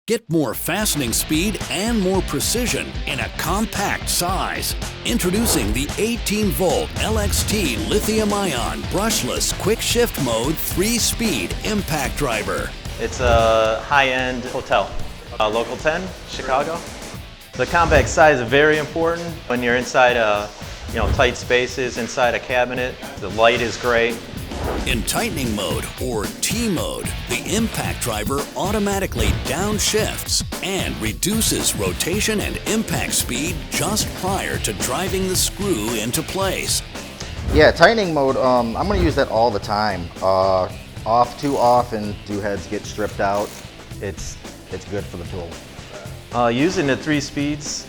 Get more fastening speed and more precision in a compact size. Introducing the 18-volt LXT lithium-ion brushless quick shift mode 3-speed impact driver. It's a high-end hotel, Local 10, Chicago. The compact size is very important when you're inside tight spaces, inside a cabinet. The light is great. In tightening mode, or T mode, the impact driver automatically downshifts and reduces rotation and impact speed just prior to driving the screw into place. Yeah, tightening mode, I'm going to use that all the time. Too often, do heads get stripped out. It's good for the tool. Using the 3 speeds,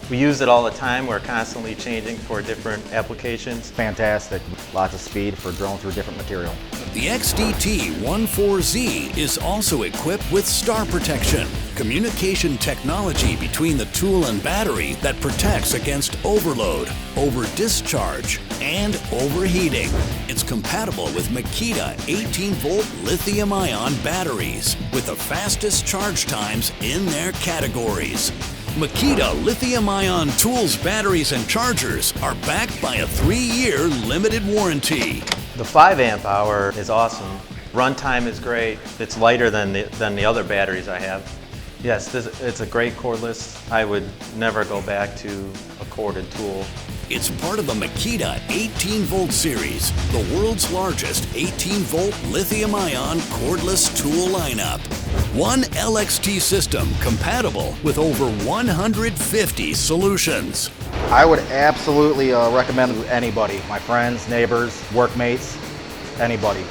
we use it all the time. We're constantly changing for different applications. Fantastic. Lots of speed for drilling through different material. The XDT-14Z is also equipped with star protection, communication technology between the tool and battery that protects against overload, over-discharge, and overheating. It's compatible with MAKITA 18-volt lithium-ion batteries with the fastest charge times in their categories. MAKITA lithium-ion tools, batteries, and chargers are backed by a 3-year limited warranty. The 5 amp hour is awesome. Runtime is great. It's lighter than the other batteries I have. Yes, it's a great cordless. I would never go back to a corded tool. It's part of the MAKITA 18-volt series, the world's largest 18-volt lithium-ion cordless tool lineup. One LXT system compatible with over 150 solutions. I would absolutely recommend it to anybody, my friends, neighbors, workmates, anybody.